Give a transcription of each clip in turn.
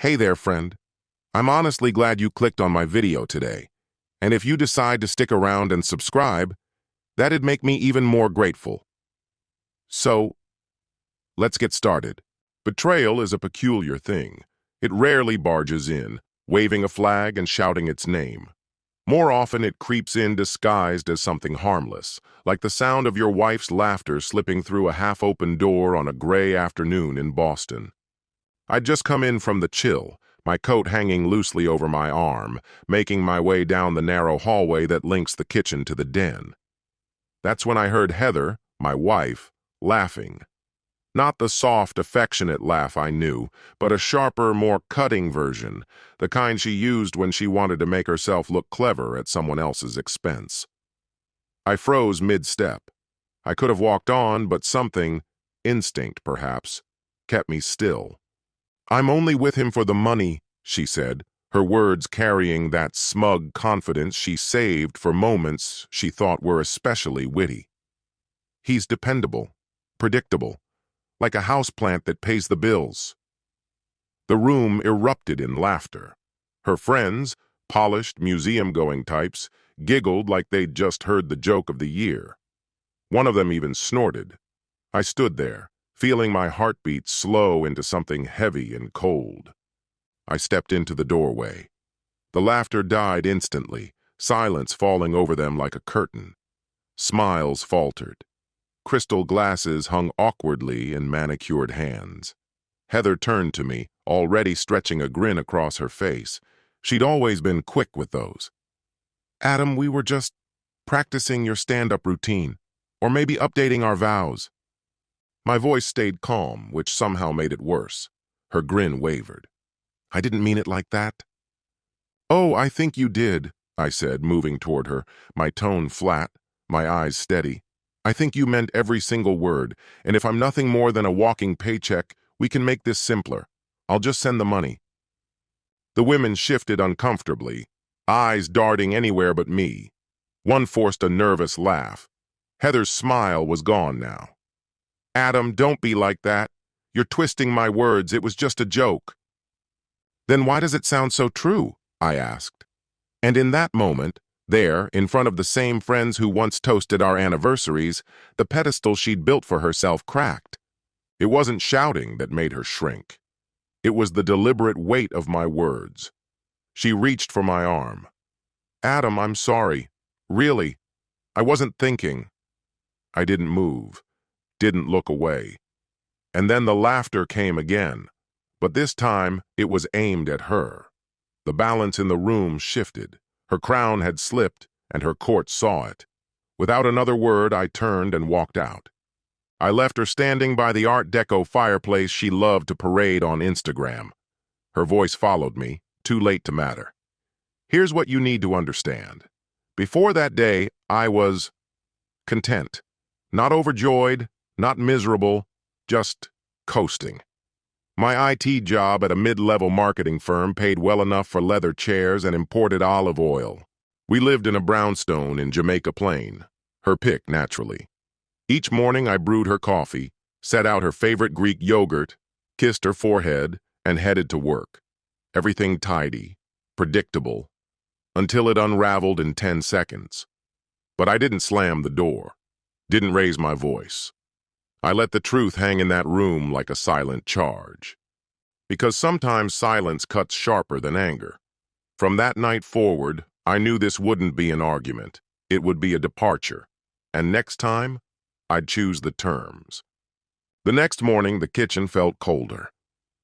Hey there, friend. I'm honestly glad you clicked on my video today. And if you decide to stick around and subscribe, that'd make me even more grateful. So, let's get started. Betrayal is a peculiar thing. It rarely barges in, waving a flag and shouting its name. More often it creeps in disguised as something harmless, like the sound of your wife's laughter slipping through a half-open door on a gray afternoon in Boston. I'd just come in from the chill, my coat hanging loosely over my arm, making my way down the narrow hallway that links the kitchen to the den. That's when I heard Heather, my wife, laughing. Not the soft, affectionate laugh I knew, but a sharper, more cutting version, the kind she used when she wanted to make herself look clever at someone else's expense. I froze mid-step. I could have walked on, but something, instinct perhaps, kept me still. "I'm only with him for the money," she said, her words carrying that smug confidence she saved for moments she thought were especially witty. "He's dependable, predictable, like a houseplant that pays the bills." The room erupted in laughter. Her friends, polished, museum-going types, giggled like they'd just heard the joke of the year. One of them even snorted. I stood there, feeling my heartbeat slow into something heavy and cold. I stepped into the doorway. The laughter died instantly, silence falling over them like a curtain. Smiles faltered. Crystal glasses hung awkwardly in manicured hands. Heather turned to me, already stretching a grin across her face. She'd always been quick with those. "Adam, we were just practicing your stand-up routine, or maybe updating our vows." My voice stayed calm, which somehow made it worse. Her grin wavered. "I didn't mean it like that." "Oh, I think you did," I said, moving toward her, my tone flat, my eyes steady. "I think you meant every single word, and if I'm nothing more than a walking paycheck, we can make this simpler. I'll just send the money." The women shifted uncomfortably, eyes darting anywhere but me. One forced a nervous laugh. Heather's smile was gone now. "Adam, don't be like that. You're twisting my words. It was just a joke." "Then why does it sound so true?" I asked. And in that moment, there, in front of the same friends who once toasted our anniversaries, the pedestal she'd built for herself cracked. It wasn't shouting that made her shrink. It was the deliberate weight of my words. She reached for my arm. "Adam, I'm sorry. Really. I wasn't thinking." I didn't move, didn't look away. And then the laughter came again, but this time it was aimed at her. The balance in the room shifted. Her crown had slipped, and her court saw it. Without another word, I turned and walked out. I left her standing by the Art Deco fireplace she loved to parade on Instagram. Her voice followed me, too late to matter. "Here's what you need to understand. Before that day, I was content. Not overjoyed, not miserable, just coasting. My IT job at a mid-level marketing firm paid well enough for leather chairs and imported olive oil. We lived in a brownstone in Jamaica Plain, her pick naturally. Each morning I brewed her coffee, set out her favorite Greek yogurt, kissed her forehead, and headed to work. Everything tidy, predictable, until it unraveled in 10 seconds. But I didn't slam the door, didn't raise my voice. I let the truth hang in that room like a silent charge. Because sometimes silence cuts sharper than anger. From that night forward, I knew this wouldn't be an argument. It would be a departure. And next time, I'd choose the terms. The next morning, the kitchen felt colder.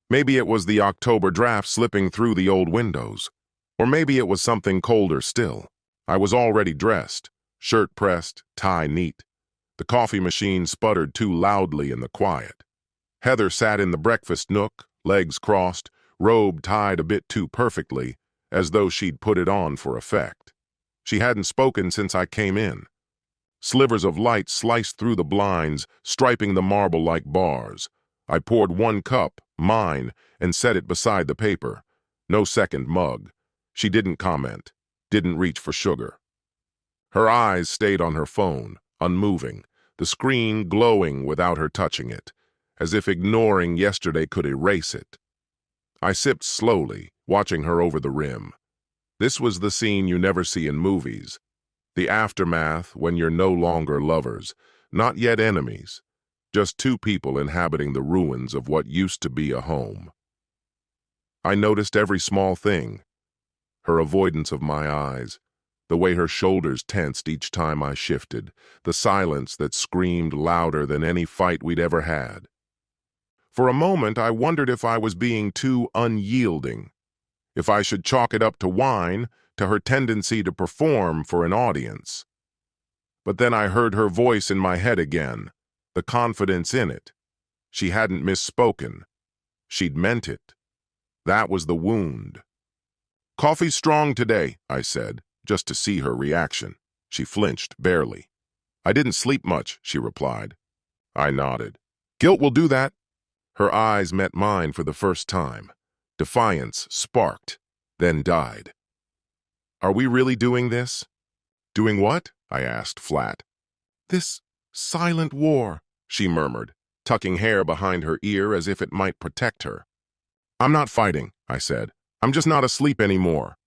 Maybe it was the October draft slipping through the old windows. Or maybe it was something colder still. I was already dressed, shirt pressed, tie neat. The coffee machine sputtered too loudly in the quiet. Heather sat in the breakfast nook, legs crossed, robe tied a bit too perfectly, as though she'd put it on for effect. She hadn't spoken since I came in. Slivers of light sliced through the blinds, striping the marble like bars. I poured one cup, mine, and set it beside the paper. No second mug. She didn't comment, didn't reach for sugar. Her eyes stayed on her phone, unmoving, the screen glowing without her touching it, as if ignoring yesterday could erase it. I sipped slowly, watching her over the rim. This was the scene you never see in movies. The aftermath when you're no longer lovers, not yet enemies, just two people inhabiting the ruins of what used to be a home. I noticed every small thing. Her avoidance of my eyes, the way her shoulders tensed each time I shifted, the silence that screamed louder than any fight we'd ever had. For a moment, I wondered if I was being too unyielding, if I should chalk it up to wine, to her tendency to perform for an audience. But then I heard her voice in my head again, the confidence in it. She hadn't misspoken. She'd meant it. That was the wound. "Coffee strong today," I said, just to see her reaction. She flinched, barely. "I didn't sleep much," she replied. I nodded. "Guilt will do that." Her eyes met mine for the first time. Defiance sparked, then died. "Are we really doing this?" "Doing what?" I asked, flat. "This silent war," she murmured, tucking hair behind her ear as if it might protect her. "I'm not fighting," I said. "I'm just not asleep anymore."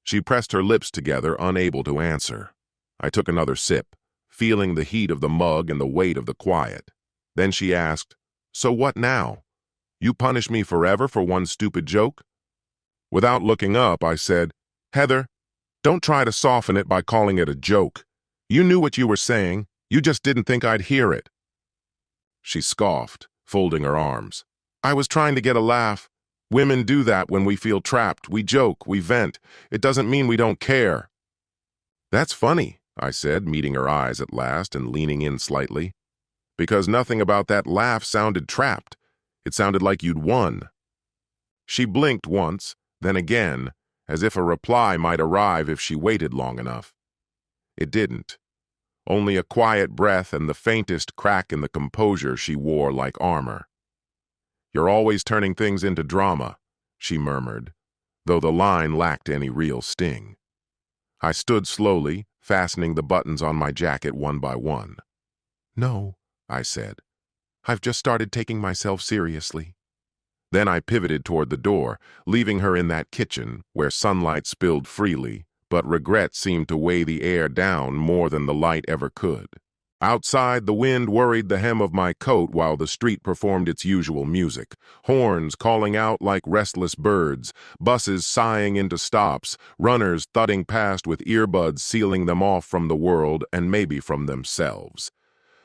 She pressed her lips together, unable to answer. I took another sip, feeling the heat of the mug and the weight of the quiet. Then she asked, "So what now? You punish me forever for one stupid joke?" Without looking up, I said, "Heather, don't try to soften it by calling it a joke. You knew what you were saying. You just didn't think I'd hear it." She scoffed, folding her arms. "I was trying to get a laugh. Women do that when we feel trapped. We joke, we vent. It doesn't mean we don't care." "That's funny," I said, meeting her eyes at last and leaning in slightly. "Because nothing about that laugh sounded trapped. It sounded like you'd won." She blinked once, then again, as if a reply might arrive if she waited long enough. It didn't. Only a quiet breath and the faintest crack in the composure she wore like armor. "You're always turning things into drama," she murmured, though the line lacked any real sting. I stood slowly, fastening the buttons on my jacket one by one. "No," I said. "I've just started taking myself seriously." Then I pivoted toward the door, leaving her in that kitchen where sunlight spilled freely, but regret seemed to weigh the air down more than the light ever could. Outside, the wind worried the hem of my coat while the street performed its usual music, horns calling out like restless birds, buses sighing into stops, runners thudding past with earbuds sealing them off from the world and maybe from themselves.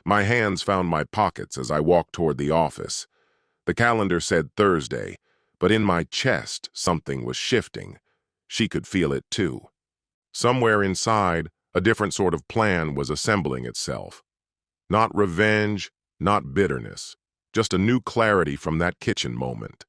My hands found my pockets as I walked toward the office. The calendar said Thursday, but in my chest something was shifting. She could feel it too. Somewhere inside, a different sort of plan was assembling itself. Not revenge, not bitterness, just a new clarity from that kitchen moment.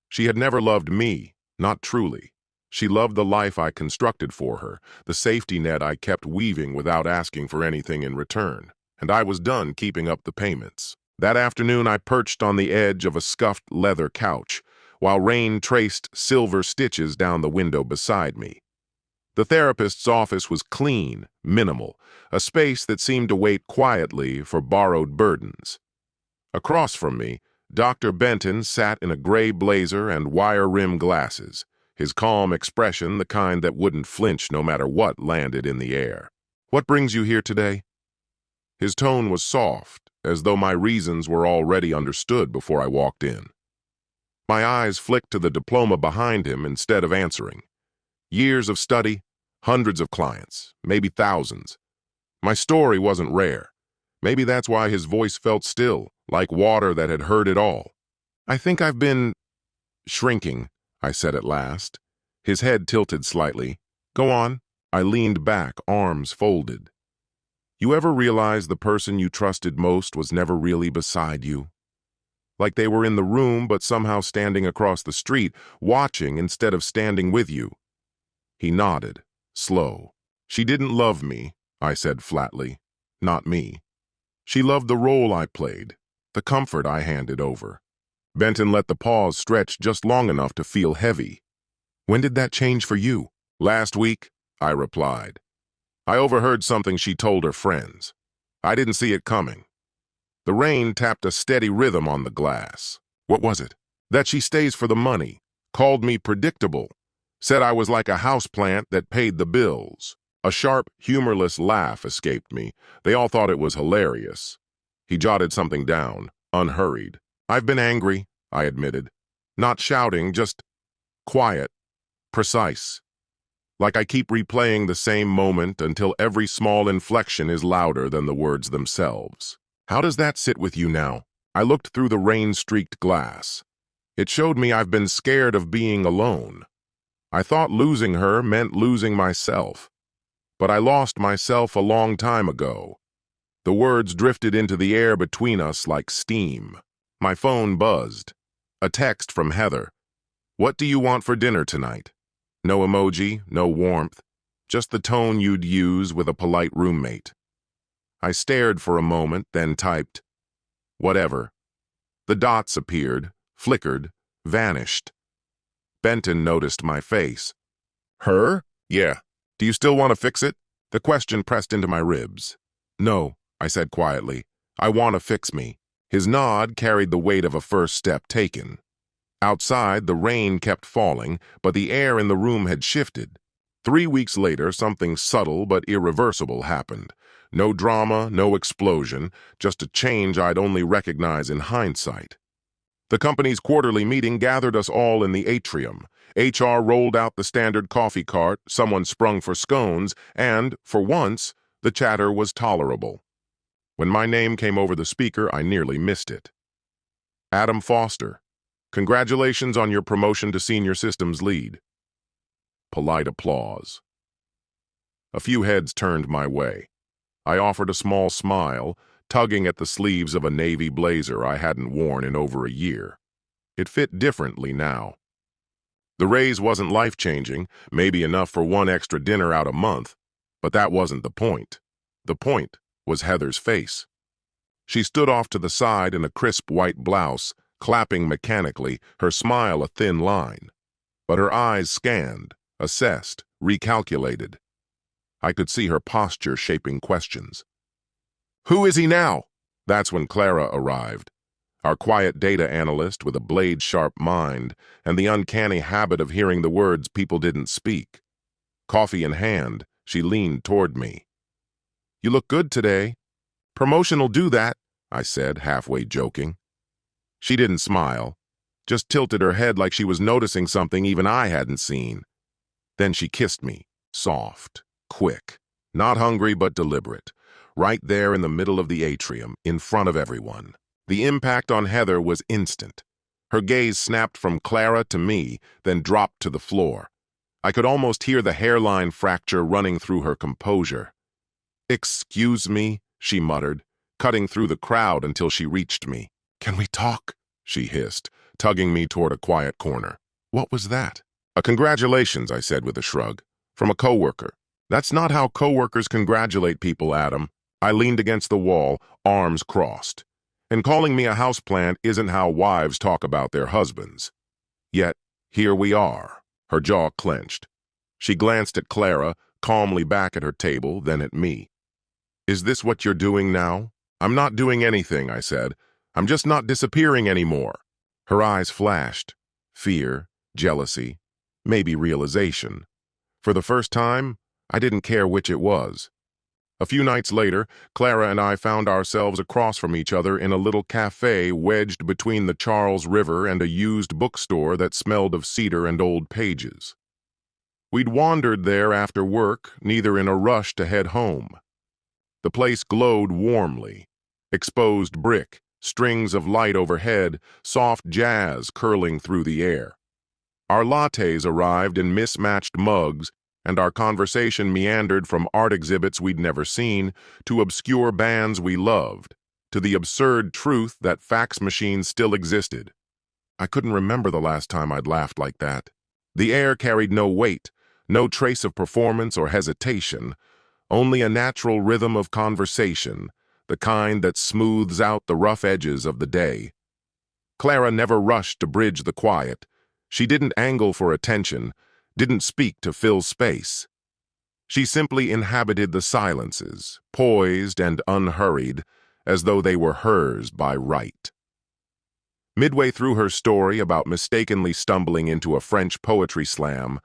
She had never loved me, not truly. She loved the life I constructed for her, the safety net I kept weaving without asking for anything in return, and I was done keeping up the payments. That afternoon, I perched on the edge of a scuffed leather couch, while rain traced silver stitches down the window beside me. The therapist's office was clean, minimal, a space that seemed to wait quietly for borrowed burdens. Across from me, Dr. Benton sat in a gray blazer and wire-rimmed glasses, his calm expression the kind that wouldn't flinch no matter what landed in the air. "What brings you here today?" His tone was soft, as though my reasons were already understood before I walked in. My eyes flicked to the diploma behind him instead of answering. Years of study, hundreds of clients, maybe thousands. My story wasn't rare. Maybe that's why his voice felt still, like water that had heard it all. "I think I've been shrinking," I said at last. His head tilted slightly. "Go on." I leaned back, arms folded. "You ever realize the person you trusted most was never really beside you? Like they were in the room but somehow standing across the street, watching instead of standing with you?" He nodded, slow. "She didn't love me," I said flatly. "Not me. She loved the role I played, the comfort I handed over." Benton let the pause stretch just long enough to feel heavy. "When did that change for you?" "Last week," I replied. "I overheard something she told her friends. I didn't see it coming." The rain tapped a steady rhythm on the glass. "What was it?" "That she stays for the money. called me predictable, said I was like a houseplant that paid the bills. A sharp, humorless laugh escaped me. They all thought it was hilarious. He jotted something down, unhurried. I've been angry, I admitted. Not shouting, just quiet, precise. Like I keep replaying the same moment until every small inflection is louder than the words themselves. How does that sit with you now? I looked through the rain-streaked glass. It showed me I've been scared of being alone. I thought losing her meant losing myself. But I lost myself a long time ago. The words drifted into the air between us like steam. My phone buzzed. A text from Heather. What do you want for dinner tonight? No emoji, no warmth, just the tone you'd use with a polite roommate. I stared for a moment, then typed, whatever. The dots appeared, flickered, vanished. Benton noticed my face. Her? Yeah. Do you still want to fix it? The question pressed into my ribs. No, I said quietly. I want to fix me. His nod carried the weight of a first step taken. Outside, the rain kept falling, but the air in the room had shifted. 3 weeks later, something subtle but irreversible happened. No drama, no explosion, just a change I'd only recognize in hindsight. The company's quarterly meeting gathered us all in the atrium. HR rolled out the standard coffee cart, someone sprung for scones, and, for once, the chatter was tolerable. When my name came over the speaker, I nearly missed it. Adam Foster. Congratulations on your promotion to senior systems lead. Polite applause. A few heads turned my way. I offered a small smile, tugging at the sleeves of a navy blazer I hadn't worn in over a year. It fit differently now. The raise wasn't life-changing, maybe enough for one extra dinner out a month, but that wasn't the point. The point was Heather's face. She stood off to the side in a crisp white blouse, clapping mechanically, her smile a thin line. But her eyes scanned, assessed, recalculated. I could see her posture shaping questions. Who is he now? That's when Clara arrived. Our quiet data analyst with a blade-sharp mind and the uncanny habit of hearing the words people didn't speak. Coffee in hand, she leaned toward me. You look good today. Promotion'll do that, I said, halfway joking. She didn't smile, just tilted her head like she was noticing something even I hadn't seen. Then she kissed me, soft, quick, not hungry but deliberate, right there in the middle of the atrium, in front of everyone. The impact on Heather was instant. Her gaze snapped from Clara to me, then dropped to the floor. I could almost hear the hairline fracture running through her composure. Excuse me, she muttered, cutting through the crowd until she reached me. Can we talk? She hissed, tugging me toward a quiet corner. What was that? A congratulations, I said with a shrug. From a coworker. That's not how coworkers congratulate people, Adam. I leaned against the wall, arms crossed. And calling me a houseplant isn't how wives talk about their husbands. Yet, here we are. Her jaw clenched. She glanced at Clara, calmly back at her table, then at me. Is this what you're doing now? I'm not doing anything, I said. I'm just not disappearing anymore. Her eyes flashed. Fear, jealousy, maybe realization. For the first time, I didn't care which it was. A few nights later, Clara and I found ourselves across from each other in a little cafe wedged between the Charles River and a used bookstore that smelled of cedar and old pages. We'd wandered there after work, neither in a rush to head home. The place glowed warmly. Exposed brick, strings of light overhead, soft jazz curling through the air. Our lattes arrived in mismatched mugs, and our conversation meandered from art exhibits we'd never seen to obscure bands we loved, to the absurd truth that fax machines still existed. I couldn't remember the last time I'd laughed like that. The air carried no weight, no trace of performance or hesitation, only a natural rhythm of conversation, the kind that smooths out the rough edges of the day. Clara never rushed to bridge the quiet. She didn't angle for attention, didn't speak to fill space. She simply inhabited the silences, poised and unhurried, as though they were hers by right. Midway through her story about mistakenly stumbling into a French poetry slam,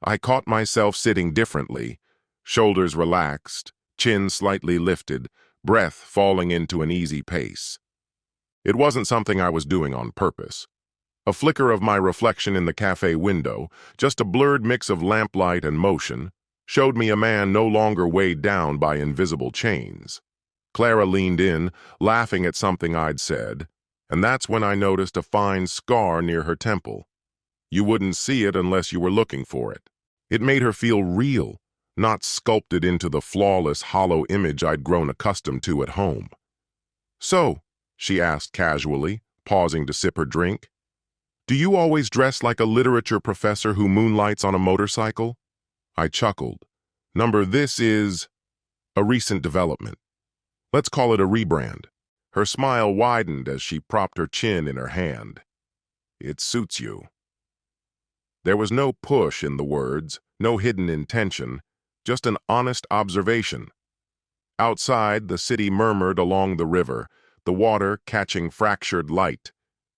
I caught myself sitting differently, shoulders relaxed, chin slightly lifted, breath falling into an easy pace. It wasn't something I was doing on purpose. A flicker of my reflection in the cafe window, just a blurred mix of lamplight and motion, showed me a man no longer weighed down by invisible chains. Clara leaned in, laughing at something I'd said, and that's when I noticed a fine scar near her temple. You wouldn't see it unless you were looking for it. It made her feel real, not sculpted into the flawless, hollow image I'd grown accustomed to at home. "So," she asked casually, pausing to sip her drink, "do you always dress like a literature professor who moonlights on a motorcycle?" I chuckled. This is a recent development. Let's call it a rebrand." Her smile widened as she propped her chin in her hand. "It suits you." There was no push in the words, no hidden intention, just an honest observation. Outside, the city murmured along the river, the water catching fractured light.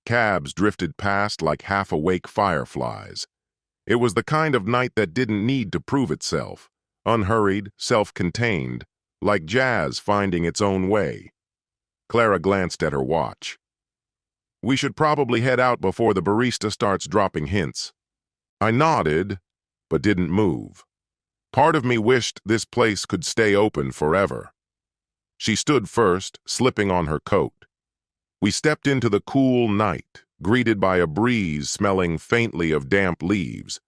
Cabs drifted past like half-awake fireflies. It was the kind of night that didn't need to prove itself, unhurried, self-contained, like jazz finding its own way. Clara glanced at her watch. "We should probably head out before the barista starts dropping hints." I nodded, but didn't move. Part of me wished this place could stay open forever. She stood first, slipping on her coat. We stepped into the cool night, greeted by a breeze smelling faintly of damp leaves.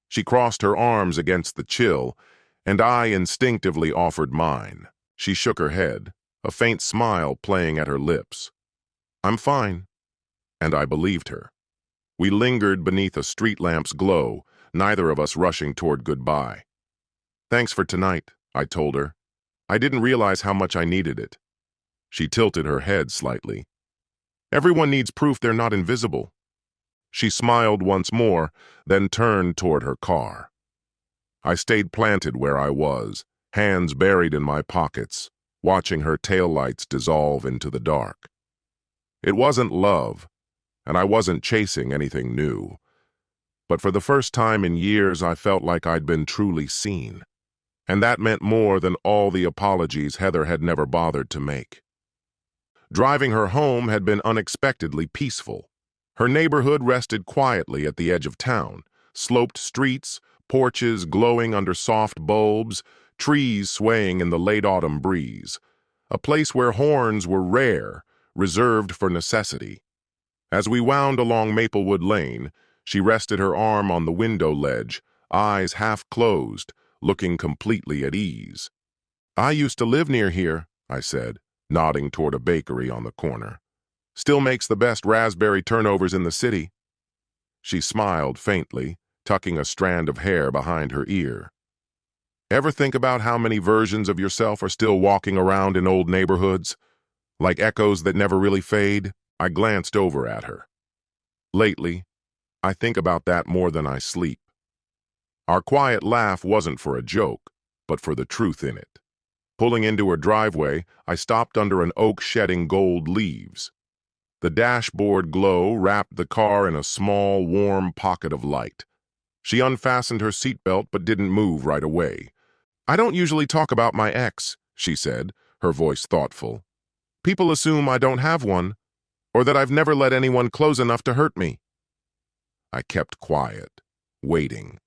She crossed her arms against the chill, and I instinctively offered mine. She shook her head, a faint smile playing at her lips. "I'm fine." And I believed her. We lingered beneath a street lamp's glow, neither of us rushing toward goodbye. "Thanks for tonight," I told her. "I didn't realize how much I needed it." She tilted her head slightly. "Everyone needs proof they're not invisible." She smiled once more, then turned toward her car. I stayed planted where I was, hands buried in my pockets, watching her taillights dissolve into the dark. It wasn't love, and I wasn't chasing anything new. But for the first time in years, I felt like I'd been truly seen. And that meant more than all the apologies Heather had never bothered to make. Driving her home had been unexpectedly peaceful. Her neighborhood rested quietly at the edge of town, sloped streets, porches glowing under soft bulbs, trees swaying in the late autumn breeze. A place where horns were rare, reserved for necessity. As we wound along Maplewood Lane, she rested her arm on the window ledge, eyes half closed, looking completely at ease. "I used to live near here," I said, nodding toward a bakery on the corner. "Still makes the best raspberry turnovers in the city." She smiled faintly, tucking a strand of hair behind her ear. "Ever think about how many versions of yourself are still walking around in old neighborhoods? Like echoes that never really fade?" I glanced over at her. "Lately, I think about that more than I sleep." Our quiet laugh wasn't for a joke, but for the truth in it. Pulling into her driveway, I stopped under an oak shedding gold leaves. The dashboard glow wrapped the car in a small, warm pocket of light. She unfastened her seatbelt but didn't move right away. "I don't usually talk about my ex," she said, her voice thoughtful. "People assume I don't have one, or that I've never let anyone close enough to hurt me." I kept quiet, waiting.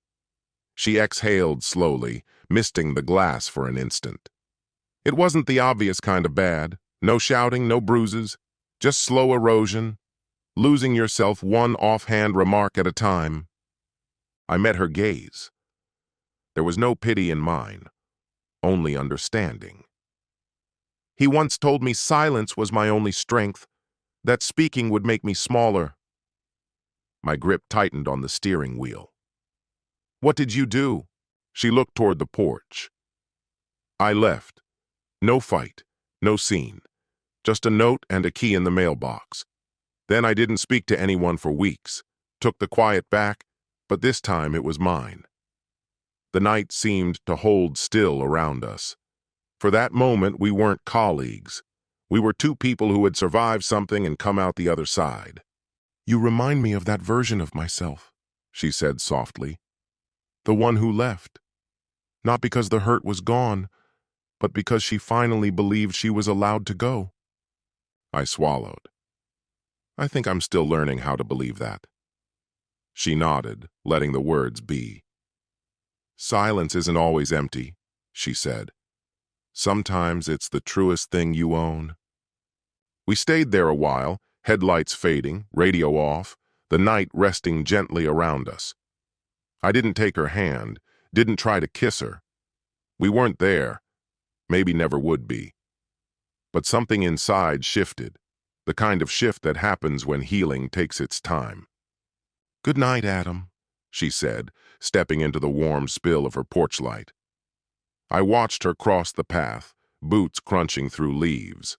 She exhaled slowly, misting the glass for an instant. It wasn't the obvious kind of bad. No shouting, no bruises, just slow erosion, losing yourself one offhand remark at a time. I met her gaze. There was no pity in mine, only understanding. "He once told me silence was my only strength, that speaking would make me smaller." My grip tightened on the steering wheel. "What did you do?" She looked toward the porch. "I left. No fight, no scene. Just a note and a key in the mailbox. Then I didn't speak to anyone for weeks. Took the quiet back, but this time it was mine." The night seemed to hold still around us. For that moment, we weren't colleagues. We were two people who had survived something and come out the other side. You remind me of that version of myself, she said softly. The one who left. Not because the hurt was gone, but because she finally believed she was allowed to go. I swallowed. I think I'm still learning how to believe that. She nodded, letting the words be. Silence isn't always empty, she said. Sometimes it's the truest thing you own. We stayed there a while, headlights fading, radio off, the night resting gently around us. I didn't take her hand, didn't try to kiss her. We weren't there, maybe never would be. But something inside shifted, the kind of shift that happens when healing takes its time. Good night, Adam, she said, stepping into the warm spill of her porch light. I watched her cross the path, boots crunching through leaves.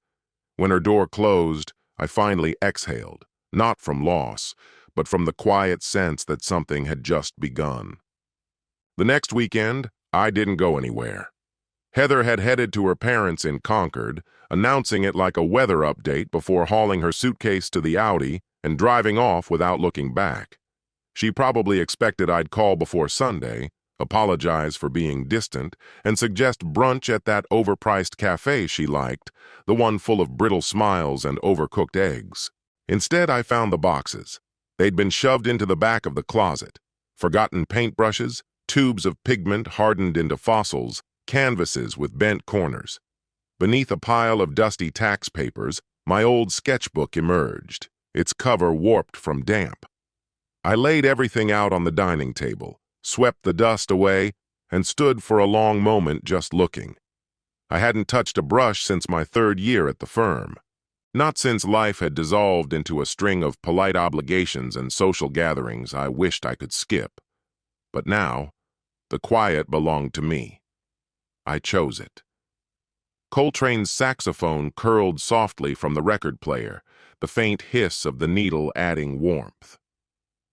When her door closed, I finally exhaled, not from loss, but from the quiet sense that something had just begun. The next weekend, I didn't go anywhere. Heather had headed to her parents' in Concord, announcing it like a weather update before hauling her suitcase to the Audi and driving off without looking back. She probably expected I'd call before Sunday, apologize for being distant, and suggest brunch at that overpriced cafe she liked, the one full of brittle smiles and overcooked eggs. Instead, I found the boxes. They'd been shoved into the back of the closet. Forgotten paintbrushes, tubes of pigment hardened into fossils, canvases with bent corners. Beneath a pile of dusty tax papers, my old sketchbook emerged, its cover warped from damp. I laid everything out on the dining table, swept the dust away, and stood for a long moment just looking. I hadn't touched a brush since my 3rd year at the firm. Not since life had dissolved into a string of polite obligations and social gatherings I wished I could skip. But now, the quiet belonged to me. I chose it. Coltrane's saxophone curled softly from the record player, the faint hiss of the needle adding warmth.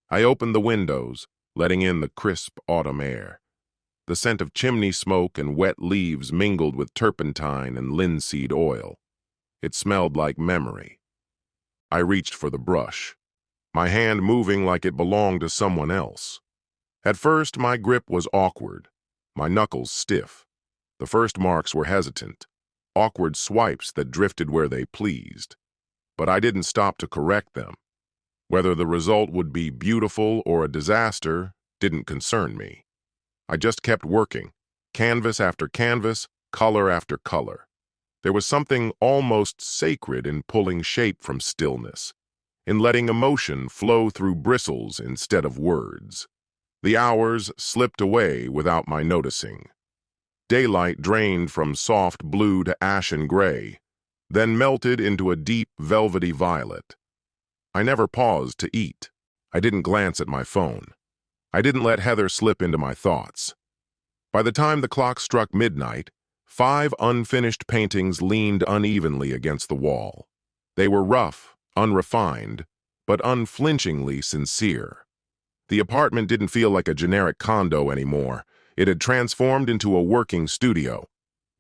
I opened the windows, letting in the crisp autumn air. The scent of chimney smoke and wet leaves mingled with turpentine and linseed oil. It smelled like memory. I reached for the brush, my hand moving like it belonged to someone else. At first, my grip was awkward, my knuckles stiff. The first marks were hesitant, awkward swipes that drifted where they pleased. But I didn't stop to correct them. Whether the result would be beautiful or a disaster didn't concern me. I just kept working, canvas after canvas, color after color. There was something almost sacred in pulling shape from stillness, in letting emotion flow through bristles instead of words. The hours slipped away without my noticing. Daylight drained from soft blue to ashen gray, then melted into a deep velvety violet. I never paused to eat. I didn't glance at my phone. I didn't let Heather slip into my thoughts. By the time the clock struck midnight, 5 unfinished paintings leaned unevenly against the wall. They were rough, unrefined, but unflinchingly sincere. The apartment didn't feel like a generic condo anymore. It had transformed into a working studio.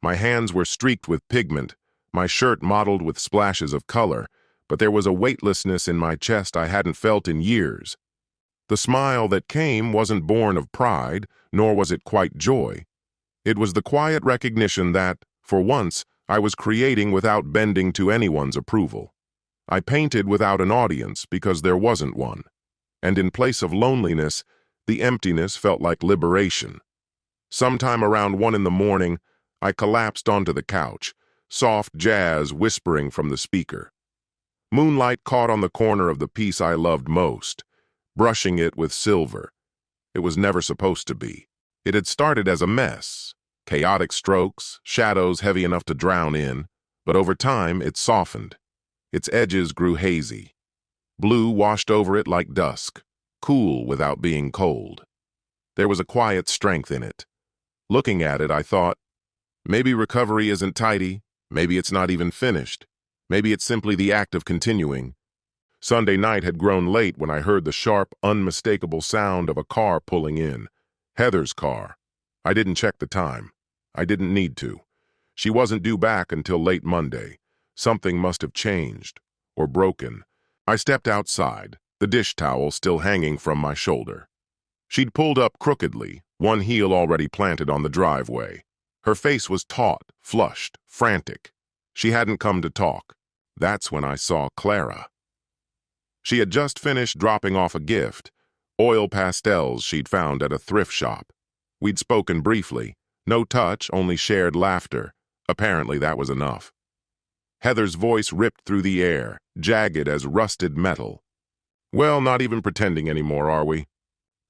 My hands were streaked with pigment, my shirt mottled with splashes of color, but there was a weightlessness in my chest I hadn't felt in years. The smile that came wasn't born of pride, nor was it quite joy. It was the quiet recognition that, for once, I was creating without bending to anyone's approval. I painted without an audience because there wasn't one. And in place of loneliness, the emptiness felt like liberation. Sometime around 1 in the morning, I collapsed onto the couch, soft jazz whispering from the speaker. Moonlight caught on the corner of the piece I loved most, brushing it with silver. It was never supposed to be. It had started as a mess, chaotic strokes, shadows heavy enough to drown in, but over time it softened. Its edges grew hazy. Blue washed over it like dusk, cool without being cold. There was a quiet strength in it. Looking at it, I thought, maybe recovery isn't tidy, maybe it's not even finished. Maybe it's simply the act of continuing. Sunday night had grown late when I heard the sharp, unmistakable sound of a car pulling in. Heather's car. I didn't check the time. I didn't need to. She wasn't due back until late Monday. Something must have changed, or broken. I stepped outside, the dish towel still hanging from my shoulder. She'd pulled up crookedly, one heel already planted on the driveway. Her face was taut, flushed, frantic. She hadn't come to talk. That's when I saw Clara. She had just finished dropping off a gift, oil pastels she'd found at a thrift shop. We'd spoken briefly, no touch, only shared laughter. Apparently that was enough. Heather's voice ripped through the air, jagged as rusted metal. "Well, not even pretending anymore, are we?"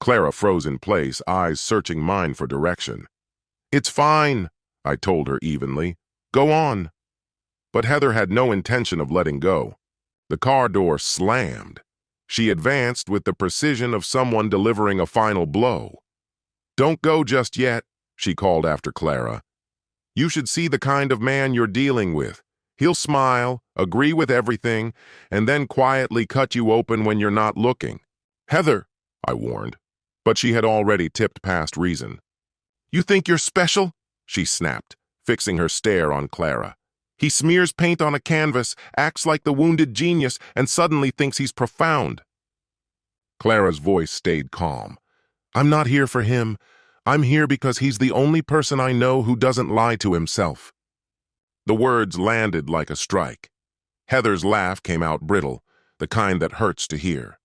Clara froze in place, eyes searching mine for direction. "It's fine," I told her evenly. "Go on." But Heather had no intention of letting go. The car door slammed. She advanced with the precision of someone delivering a final blow. "Don't go just yet," she called after Clara. "You should see the kind of man you're dealing with. He'll smile, agree with everything, and then quietly cut you open when you're not looking." "Heather," I warned, but she had already tipped past reason. "You think you're special?" she snapped, fixing her stare on Clara. "He smears paint on a canvas, acts like the wounded genius, and suddenly thinks he's profound." Clara's voice stayed calm. "I'm not here for him. I'm here because he's the only person I know who doesn't lie to himself." The words landed like a strike. Heather's laugh came out brittle, the kind that hurts to hear.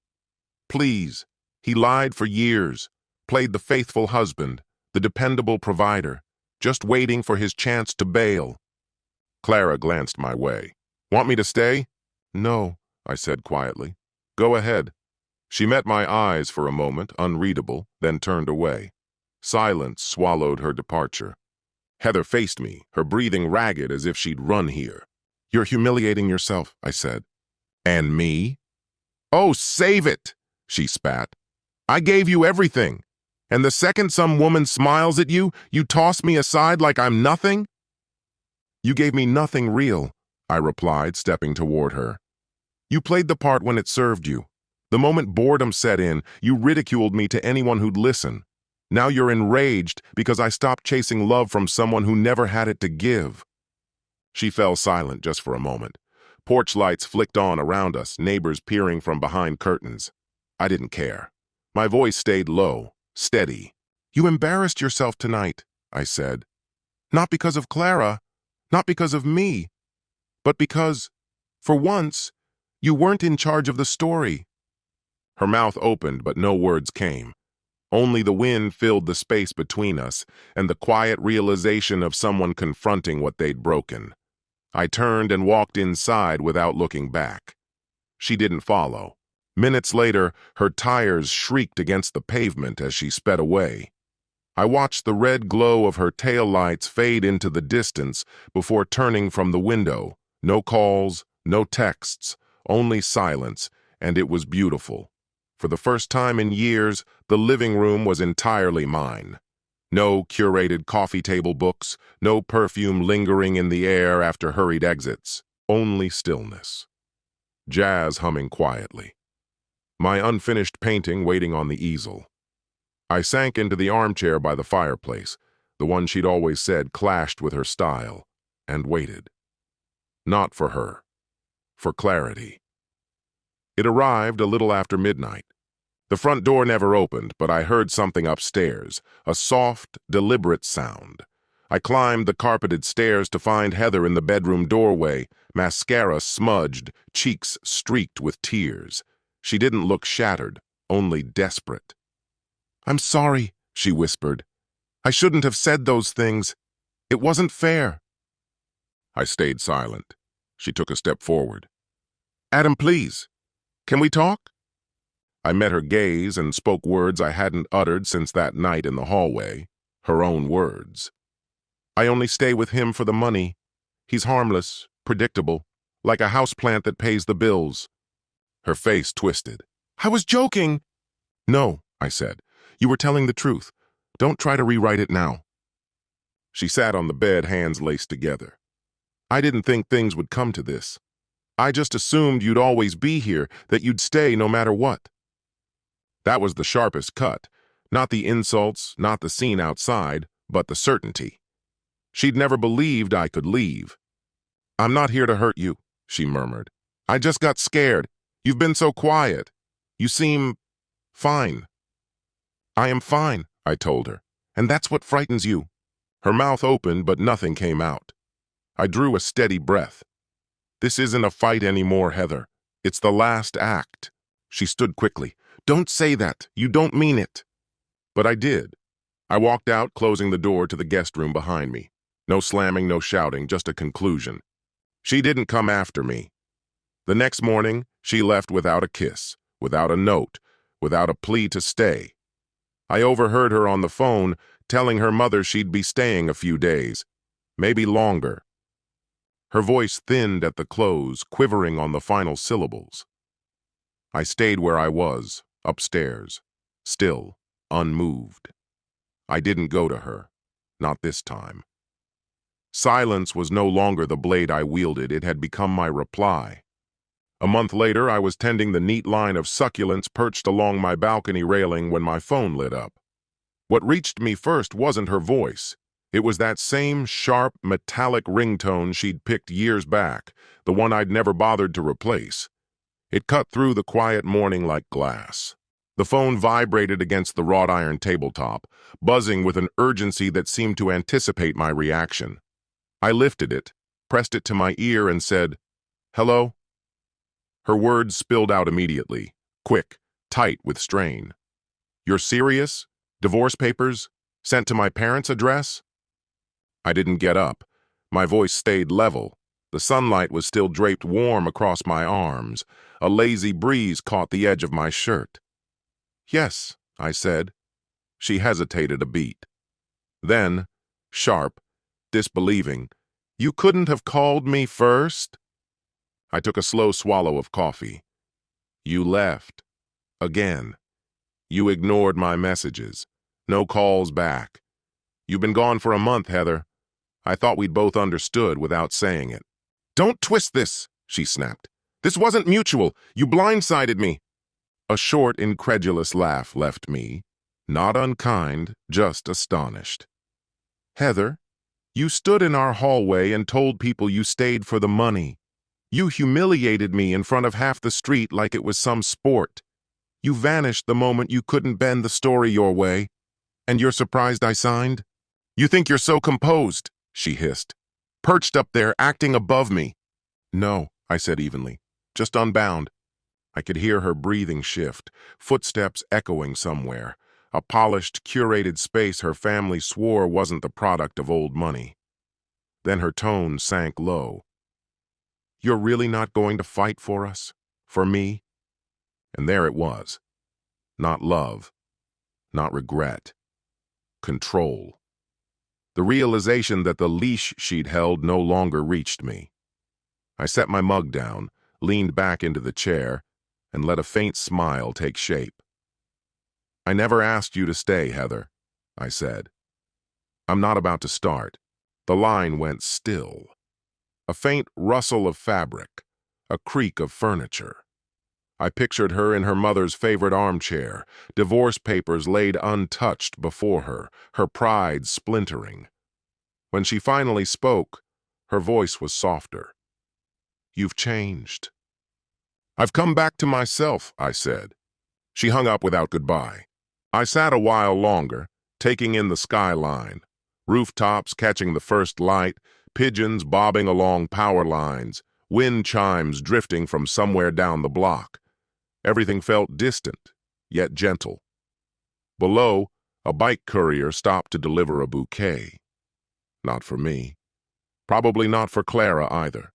"Please, he lied for years, played the faithful husband, the dependable provider, just waiting for his chance to bail." Clara glanced my way. "Want me to stay?" "No," I said quietly. "Go ahead." She met my eyes for a moment, unreadable, then turned away. Silence swallowed her departure. Heather faced me, her breathing ragged as if she'd run here. "You're humiliating yourself," I said. "And me?" "Oh, save it," she spat. "I gave you everything. And the second some woman smiles at you, you toss me aside like I'm nothing?" "You gave me nothing real," I replied, stepping toward her. "You played the part when it served you. The moment boredom set in, you ridiculed me to anyone who'd listen. Now you're enraged because I stopped chasing love from someone who never had it to give." She fell silent just for a moment. Porch lights flicked on around us, neighbors peering from behind curtains. I didn't care. My voice stayed low, steady. "You embarrassed yourself tonight," I said. "Not because of Clara, not because of me, but because, for once, you weren't in charge of the story." Her mouth opened, but no words came. Only the wind filled the space between us and the quiet realization of someone confronting what they'd broken. I turned and walked inside without looking back. She didn't follow. Minutes later, her tires shrieked against the pavement as she sped away. I watched the red glow of her taillights fade into the distance before turning from the window. No calls, no texts, only silence, and it was beautiful. For the first time in years, the living room was entirely mine. No curated coffee table books, no perfume lingering in the air after hurried exits. Only stillness. Jazz humming quietly. My unfinished painting waiting on the easel. I sank into the armchair by the fireplace, the one she'd always said clashed with her style, and waited. Not for her. For clarity. It arrived a little after midnight. The front door never opened, but I heard something upstairs, a soft, deliberate sound. I climbed the carpeted stairs to find Heather in the bedroom doorway, mascara smudged, cheeks streaked with tears. She didn't look shattered, only desperate. "I'm sorry," she whispered. "I shouldn't have said those things. It wasn't fair." I stayed silent. She took a step forward. "Adam, please. Can we talk?" I met her gaze and spoke words I hadn't uttered since that night in the hallway, her own words. "I only stay with him for the money. He's harmless, predictable, like a houseplant that pays the bills." Her face twisted. "I was joking." "No," I said. "You were telling the truth. Don't try to rewrite it now." She sat on the bed, hands laced together. "I didn't think things would come to this. I just assumed you'd always be here, that you'd stay no matter what." That was the sharpest cut. Not the insults, not the scene outside, but the certainty. She'd never believed I could leave. "I'm not here to hurt you," she murmured. "I just got scared. You've been so quiet." You seem fine. I am fine, I told her. And that's what frightens you. Her mouth opened, but nothing came out. I drew a steady breath. This isn't a fight anymore, Heather. It's the last act. She stood quickly. Don't say that. You don't mean it. But I did. I walked out, closing the door to the guest room behind me. No slamming, no shouting, just a conclusion. She didn't come after me. The next morning, she left without a kiss, without a note, without a plea to stay. I overheard her on the phone telling her mother she'd be staying a few days, maybe longer. Her voice thinned at the close, quivering on the final syllables. I stayed where I was, upstairs, still, unmoved. I didn't go to her, not this time. Silence was no longer the blade I wielded, it had become my reply. A month later, I was tending the neat line of succulents perched along my balcony railing when my phone lit up. What reached me first wasn't her voice. It was that same sharp, metallic ringtone she'd picked years back, the one I'd never bothered to replace. It cut through the quiet morning like glass. The phone vibrated against the wrought iron tabletop, buzzing with an urgency that seemed to anticipate my reaction. I lifted it, pressed it to my ear, and said, "Hello?" Her words spilled out immediately, quick, tight with strain. "You're serious? Divorce papers? Sent to my parents' address?" I didn't get up. My voice stayed level. The sunlight was still draped warm across my arms. A lazy breeze caught the edge of my shirt. "Yes," I said. She hesitated a beat. Then, sharp, disbelieving, "You couldn't have called me first?" I took a slow swallow of coffee. "You left. Again. You ignored my messages. No calls back. You've been gone for a month, Heather. I thought we'd both understood without saying it." "Don't twist this," she snapped. "This wasn't mutual. You blindsided me." A short, incredulous laugh left me, not unkind, just astonished. "Heather, you stood in our hallway and told people you stayed for the money. You humiliated me in front of half the street like it was some sport. You vanished the moment you couldn't bend the story your way. And you're surprised I signed? You think you're so composed," she hissed. "Perched up there, acting above me." "No," I said evenly. "Just unbound." I could hear her breathing shift, footsteps echoing somewhere, a polished, curated space her family swore wasn't the product of old money. Then her tone sank low. "You're really not going to fight for us? For me?" And there it was. Not love. Not regret. Control. The realization that the leash she'd held no longer reached me. I set my mug down, leaned back into the chair, and let a faint smile take shape. "I never asked you to stay, Heather," I said. "I'm not about to start." The line went still. A faint rustle of fabric, a creak of furniture. I pictured her in her mother's favorite armchair, divorce papers laid untouched before her, her pride splintering. When she finally spoke, her voice was softer. "You've changed." "I've come back to myself," I said. She hung up without goodbye. I sat a while longer, taking in the skyline, rooftops catching the first light, pigeons bobbing along power lines, wind chimes drifting from somewhere down the block. Everything felt distant, yet gentle. Below, a bike courier stopped to deliver a bouquet. Not for me. Probably not for Clara either.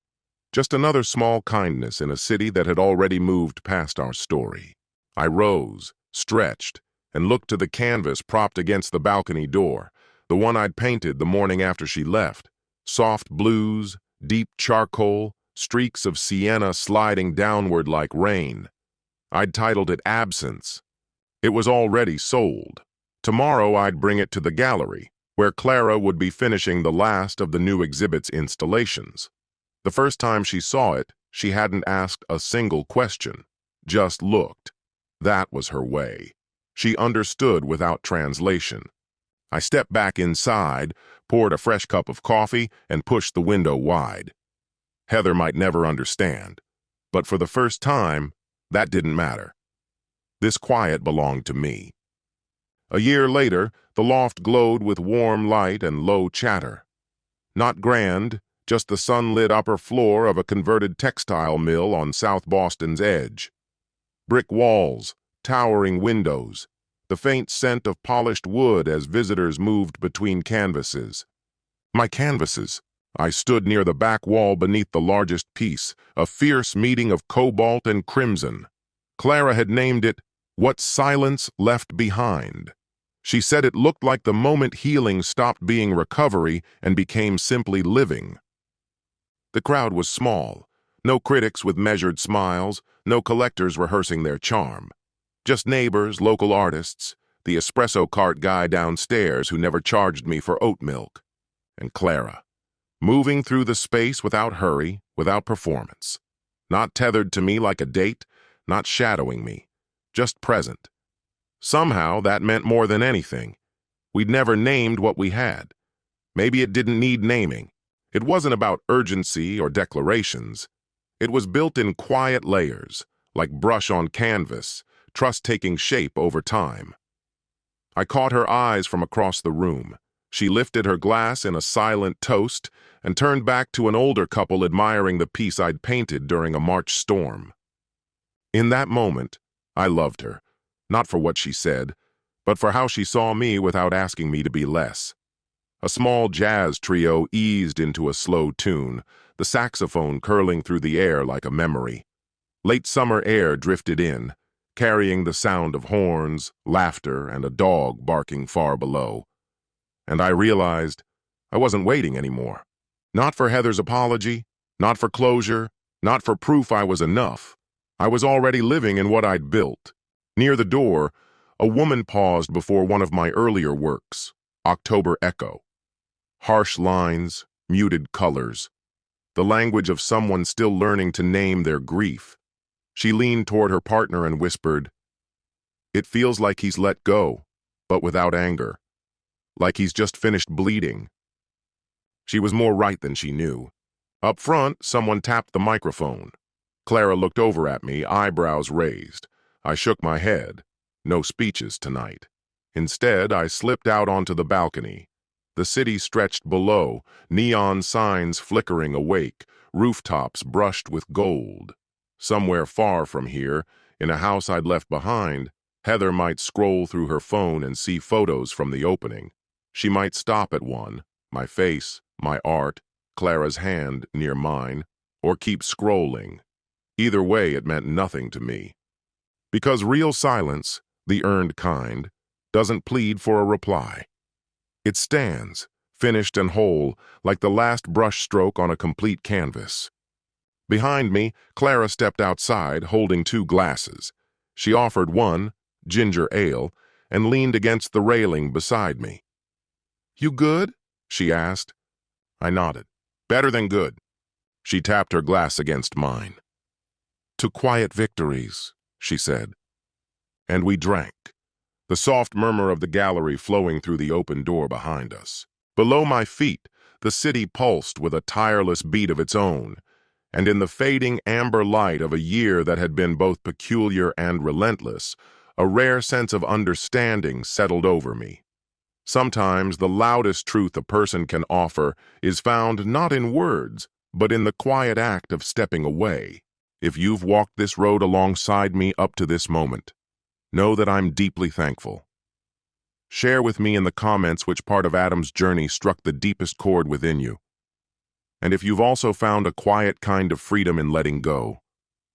Just another small kindness in a city that had already moved past our story. I rose, stretched, and looked to the canvas propped against the balcony door, the one I'd painted the morning after she left. Soft blues, deep charcoal, streaks of sienna sliding downward like rain. I'd titled it Absence. It was already sold. Tomorrow I'd bring it to the gallery, where Clara would be finishing the last of the new exhibit's installations. The first time she saw it, she hadn't asked a single question, just looked. That was her way. She understood without translation. I stepped back inside, poured a fresh cup of coffee, and pushed the window wide. Heather might never understand, but for the first time, that didn't matter. This quiet belonged to me. A year later, the loft glowed with warm light and low chatter. Not grand, just the sunlit upper floor of a converted textile mill on South Boston's edge. Brick walls, towering windows, the faint scent of polished wood as visitors moved between canvases. My canvases. I stood near the back wall beneath the largest piece, a fierce meeting of cobalt and crimson. Clara had named it, "What Silence Left Behind." She said it looked like the moment healing stopped being recovery and became simply living. The crowd was small. No critics with measured smiles, no collectors rehearsing their charm. Just neighbors, local artists, the espresso cart guy downstairs who never charged me for oat milk, and Clara, moving through the space without hurry, without performance. Not tethered to me like a date, not shadowing me, just present. Somehow that meant more than anything. We'd never named what we had. Maybe it didn't need naming. It wasn't about urgency or declarations. It was built in quiet layers, like brush on canvas, trust taking shape over time. I caught her eyes from across the room. She lifted her glass in a silent toast and turned back to an older couple admiring the piece I'd painted during a March storm. In that moment, I loved her, not for what she said, but for how she saw me without asking me to be less. A small jazz trio eased into a slow tune, the saxophone curling through the air like a memory. Late summer air drifted in, carrying the sound of horns, laughter, and a dog barking far below. And I realized I wasn't waiting anymore. Not for Heather's apology, not for closure, not for proof I was enough. I was already living in what I'd built. Near the door, a woman paused before one of my earlier works, October Echo. Harsh lines, muted colors, the language of someone still learning to name their grief. She leaned toward her partner and whispered, "It feels like he's let go, but without anger. Like he's just finished bleeding." She was more right than she knew. Up front, someone tapped the microphone. Clara looked over at me, eyebrows raised. I shook my head. No speeches tonight. Instead, I slipped out onto the balcony. The city stretched below, neon signs flickering awake, rooftops brushed with gold. Somewhere far from here, in a house I'd left behind, Heather might scroll through her phone and see photos from the opening. She might stop at one, my face, my art, Clara's hand near mine, or keep scrolling. Either way, it meant nothing to me. Because real silence, the earned kind, doesn't plead for a reply. It stands, finished and whole, like the last brush stroke on a complete canvas. Behind me, Clara stepped outside, holding 2 glasses. She offered one, ginger ale, and leaned against the railing beside me. "You good?" she asked. I nodded. "Better than good." She tapped her glass against mine. "To quiet victories," she said. And we drank, the soft murmur of the gallery flowing through the open door behind us. Below my feet, the city pulsed with a tireless beat of its own, and in the fading amber light of a year that had been both peculiar and relentless, a rare sense of understanding settled over me. Sometimes the loudest truth a person can offer is found not in words, but in the quiet act of stepping away. If you've walked this road alongside me up to this moment, know that I'm deeply thankful. Share with me in the comments which part of Adam's journey struck the deepest chord within you. And if you've also found a quiet kind of freedom in letting go,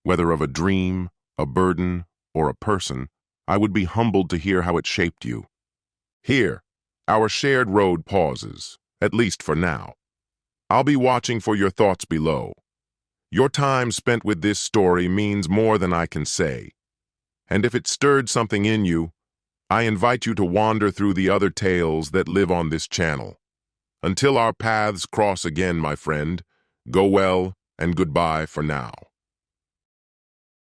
whether of a dream, a burden, or a person, I would be humbled to hear how it shaped you. Here, our shared road pauses, at least for now. I'll be watching for your thoughts below. Your time spent with this story means more than I can say. And if it stirred something in you, I invite you to wander through the other tales that live on this channel. Until our paths cross again, my friend, go well and goodbye for now.